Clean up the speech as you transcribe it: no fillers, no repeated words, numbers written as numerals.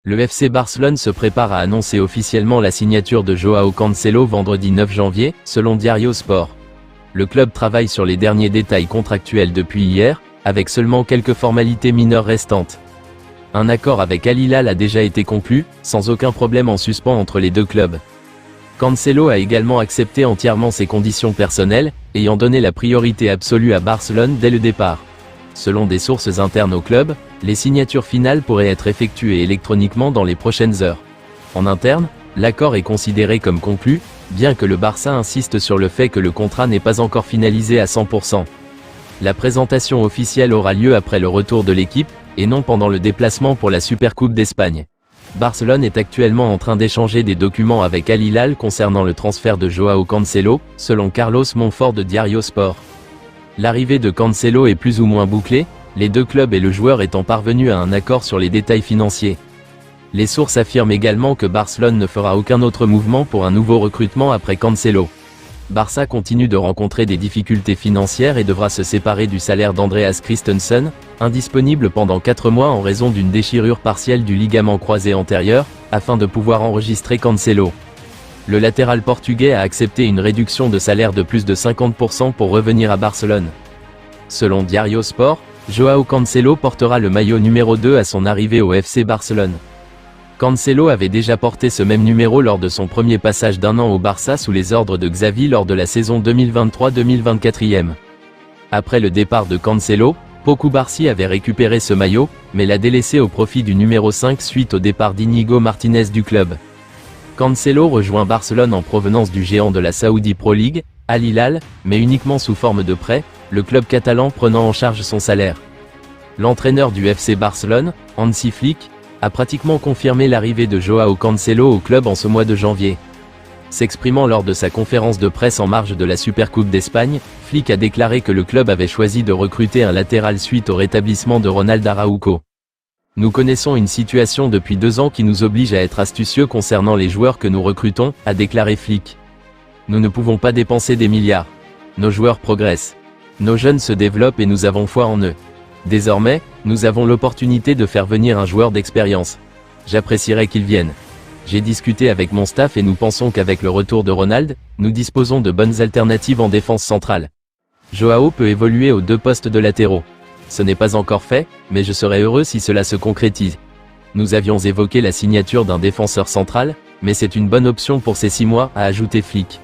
Le FC Barcelone se prépare à annoncer officiellement la signature de Joao Cancelo vendredi 9 janvier, selon Diario Sport. Le club travaille sur les derniers détails contractuels depuis hier, avec seulement quelques formalités mineures restantes. Un accord avec Al Hilal a déjà été conclu, sans aucun problème en suspens entre les deux clubs. Cancelo a également accepté entièrement ses conditions personnelles, ayant donné la priorité absolue à Barcelone dès le départ. Selon des sources internes au club, les signatures finales pourraient être effectuées électroniquement dans les prochaines heures. En interne, l'accord est considéré comme conclu, bien que le Barça insiste sur le fait que le contrat n'est pas encore finalisé à 100%. La présentation officielle aura lieu après le retour de l'équipe, et non pendant le déplacement pour la Supercoupe d'Espagne. Barcelone est actuellement en train d'échanger des documents avec Al Hilal concernant le transfert de Joao Cancelo, selon Carlos Monfort de Diario Sport. L'arrivée de Cancelo est plus ou moins bouclée, les deux clubs et le joueur étant parvenus à un accord sur les détails financiers. Les sources affirment également que Barcelone ne fera aucun autre mouvement pour un nouveau recrutement après Cancelo. Barça continue de rencontrer des difficultés financières et devra se séparer du salaire d'Andreas Christensen, indisponible pendant 4 mois en raison d'une déchirure partielle du ligament croisé antérieur, afin de pouvoir enregistrer Cancelo. Le latéral portugais a accepté une réduction de salaire de plus de 50% pour revenir à Barcelone. Selon Diario Sport, Joao Cancelo portera le maillot numéro 2 à son arrivée au FC Barcelone. Cancelo avait déjà porté ce même numéro lors de son premier passage d'1 an au Barça sous les ordres de Xavi lors de la saison 2023-2024. Après le départ de Cancelo, Pau Cubarsí avait récupéré ce maillot, mais l'a délaissé au profit du numéro 5 suite au départ d'Iñigo Martinez du club. Cancelo rejoint Barcelone en provenance du géant de la Saudi Pro League, Al Hilal, mais uniquement sous forme de prêt, le club catalan prenant en charge son salaire. L'entraîneur du FC Barcelone, Hansi Flick, a pratiquement confirmé l'arrivée de Joao Cancelo au club en ce mois de janvier. S'exprimant lors de sa conférence de presse en marge de la Supercoupe d'Espagne, Flick a déclaré que le club avait choisi de recruter un latéral suite au rétablissement de Ronald Araujo. Nous connaissons une situation depuis 2 ans qui nous oblige à être astucieux concernant les joueurs que nous recrutons, a déclaré Flick. Nous ne pouvons pas dépenser des milliards. Nos joueurs progressent. Nos jeunes se développent et nous avons foi en eux. Désormais, nous avons l'opportunité de faire venir un joueur d'expérience. J'apprécierais qu'il vienne. J'ai discuté avec mon staff et nous pensons qu'avec le retour de Ronald, nous disposons de bonnes alternatives en défense centrale. Joao peut évoluer aux 2 postes de latéraux. Ce n'est pas encore fait, mais je serais heureux si cela se concrétise. Nous avions évoqué la signature d'un défenseur central, mais c'est une bonne option pour ces 6 mois, a ajouté Flick.